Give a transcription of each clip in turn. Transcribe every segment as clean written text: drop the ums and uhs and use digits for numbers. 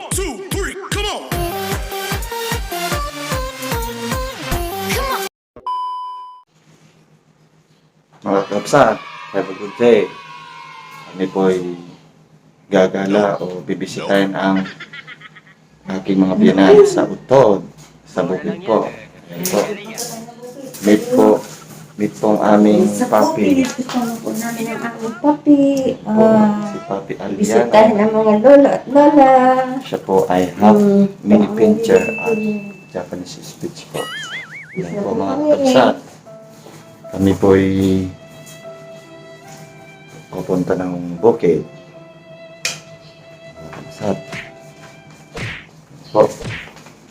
two, three, come on! Mga kapsat, have a good day. Kami po ay gagala o bibisitahin ang aking mga biyanan sa Utod, sa bukid po. Ayan po. Meet po ang aming papi. Kasama po namin ang aming papi. Po, si Papi Bisitahin Aliana. ang mga lolo at lola. Siya po ay half mini ang pincher bibili at po. Japanese speech po. Ayan po mga kapsat. Kami po ay pupunta ng bukid. Mga kapsat. Po.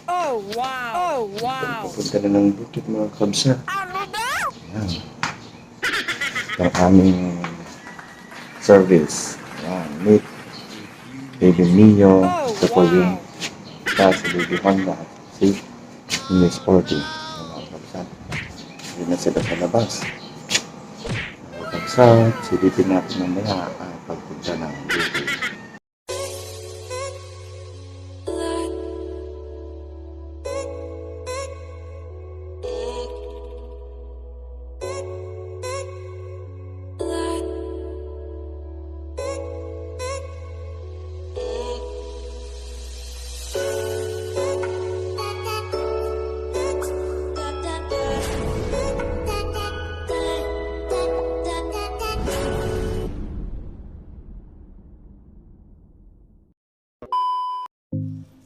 Oh, wow! Oh, wow! Pupunta na ng bukid mga kabsa. Ano daw? Ayan. Ang aming service. Ayan. Meet Baby Mio. Ito po yung si Baby Honda. Si Mio Sporty. Ayan, mga kabsa. Hindi na sila sa labas. Mga kabsa. Silipin natin mamaya pagpunta ng bukid.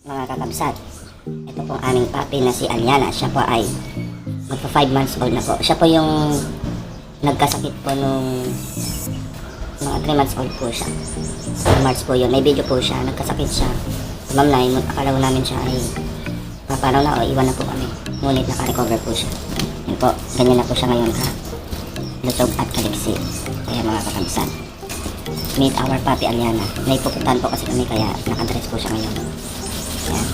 Mga kakabsat, ito po ang aming papi na si Aliana. Siya po ay magpa 5 months old na po. Siya po yung nagkasakit po nung mga 3 months old po siya. Sa March po yun, may video po siya, nagkasakit siya. Mamlay, akala ko namin siya ay papanaw na o iwan na po kami. Ngunit nakarecover po siya. Yun po, ganyan na po siya ngayon ka lusog at kaliksi. Kaya mga kakabsat, meet our papi Aliana. May pupuntahan po kasi kami kaya nakadress po siya ngayon. Yan.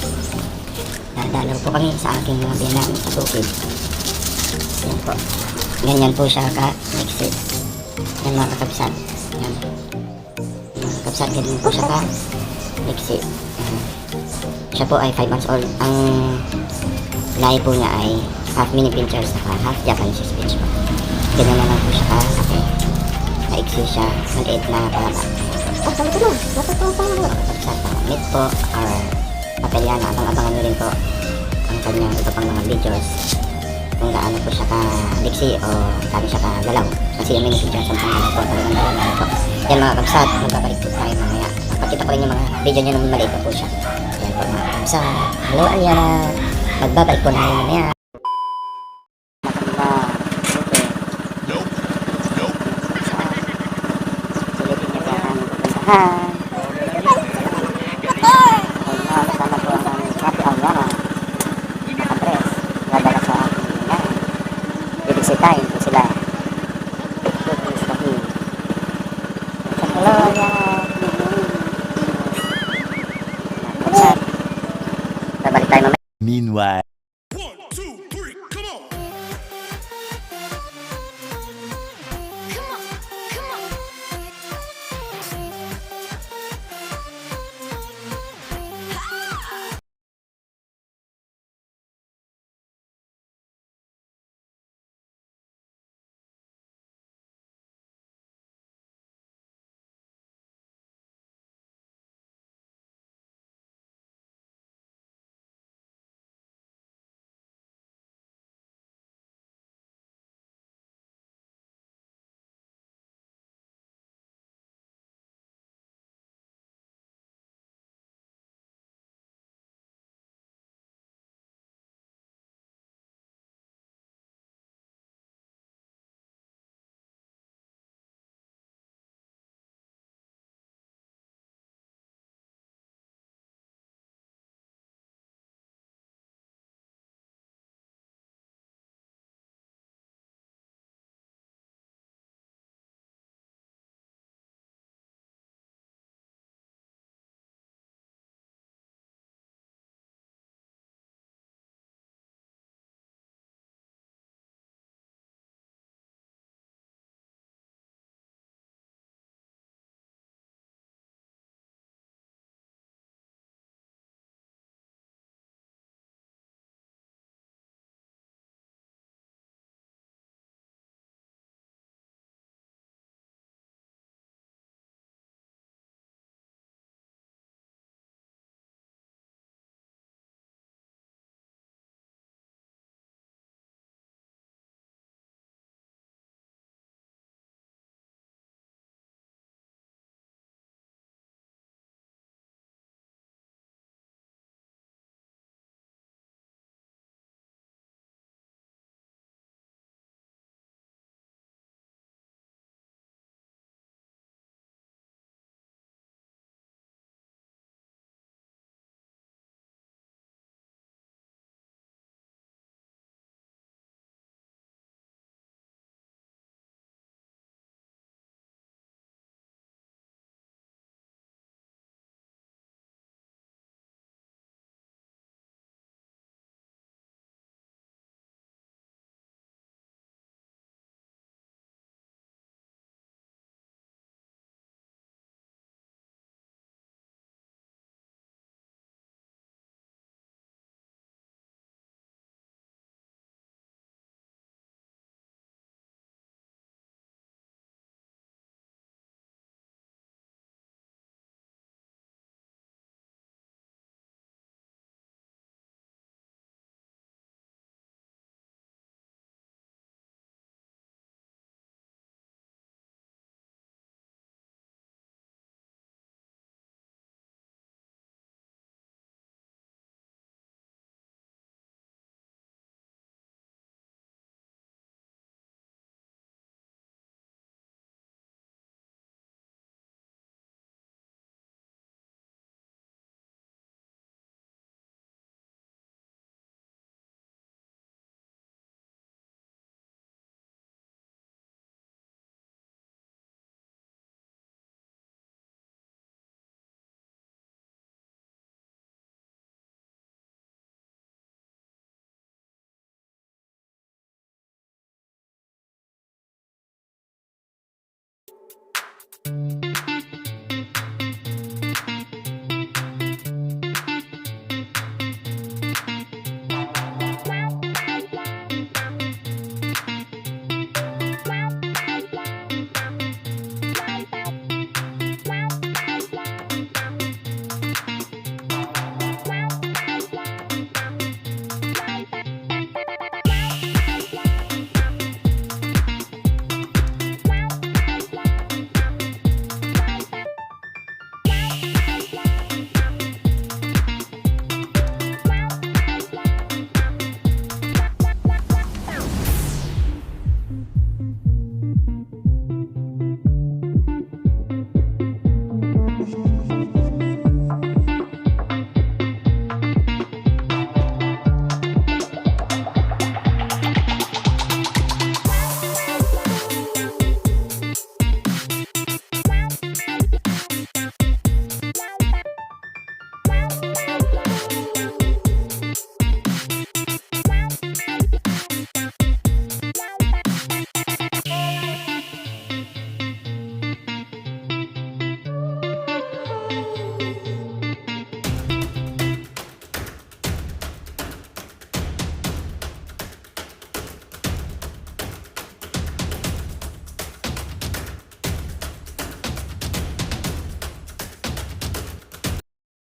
Dadalaw po kami sa aking mga biyanan sa bukid. Yan po. Ganyan po siya ka-exit. Yan mga kakabsat. Yan. Mga kakabsat, ganyan po siya ka-exit. Siya po ay 5 months old. Ang lahi po niya ay half mini pincher saka half Japanese speech po. Ganyan naman po siya ka-laki. Ka-exit siya. Maliit na pahaba. Oh, sabi ko lang. Dapat po ang mga kakabsat. Meet po our Papeliana, abang-abangan nyo rin po ang kanyang iba pang mga videos kung gaano po siya ka-liksi o gaano siya ka-galaw. Kasi yung mini picture sa mga galaw po, talagang galaw po. Yan mga kabsat, magbabalik po tayo mamaya. Pakita ko rin yung mga video niya nung maliit pa po siya. Yan po mga kabsat. Hello Aliana, magbabalik po na rin mamaya. Silipin niya po ang aming pupuntahan. Bibisitahin po sila. Hello, yan. Babalik tayo mamaya. Meanwhile.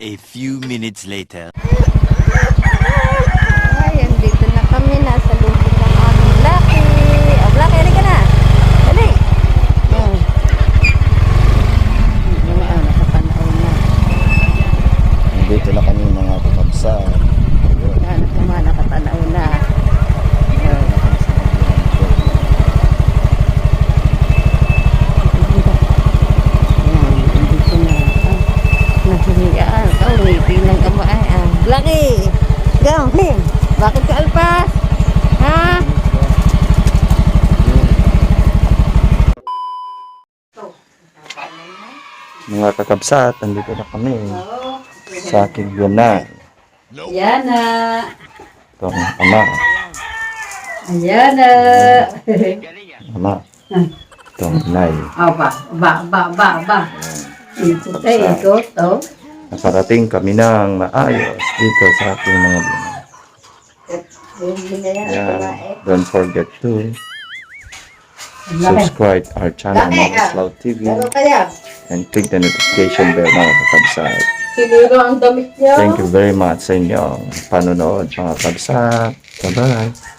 A few minutes later. Ay, andito na kami. Nasa lubid ng aming Blackie. O, Blackie, halika na. Dali. Nakapanaw na. Dito na kami mga kakabsat. Nakapanaw na. Nahihigaan. May pinang kamaan. Blackie! Go! Him! Bakit ka alpas? Ha? Mga kakabsat, andito na kami sa Kigwanan. Ayan na! Itong ama. Ayan na! Ama. Itong inay. Ba. Ikot ay ikot, oh. Nakarating kami ng maayos dito sa ating mga buwan. Yeah. Don't forget to subscribe our channel, Mga Slow TV, and click the notification bell, mga kakabsat. Siguro ang damit niya. Thank you very much sa inyong panonood, mga kakabsat. Bye-bye.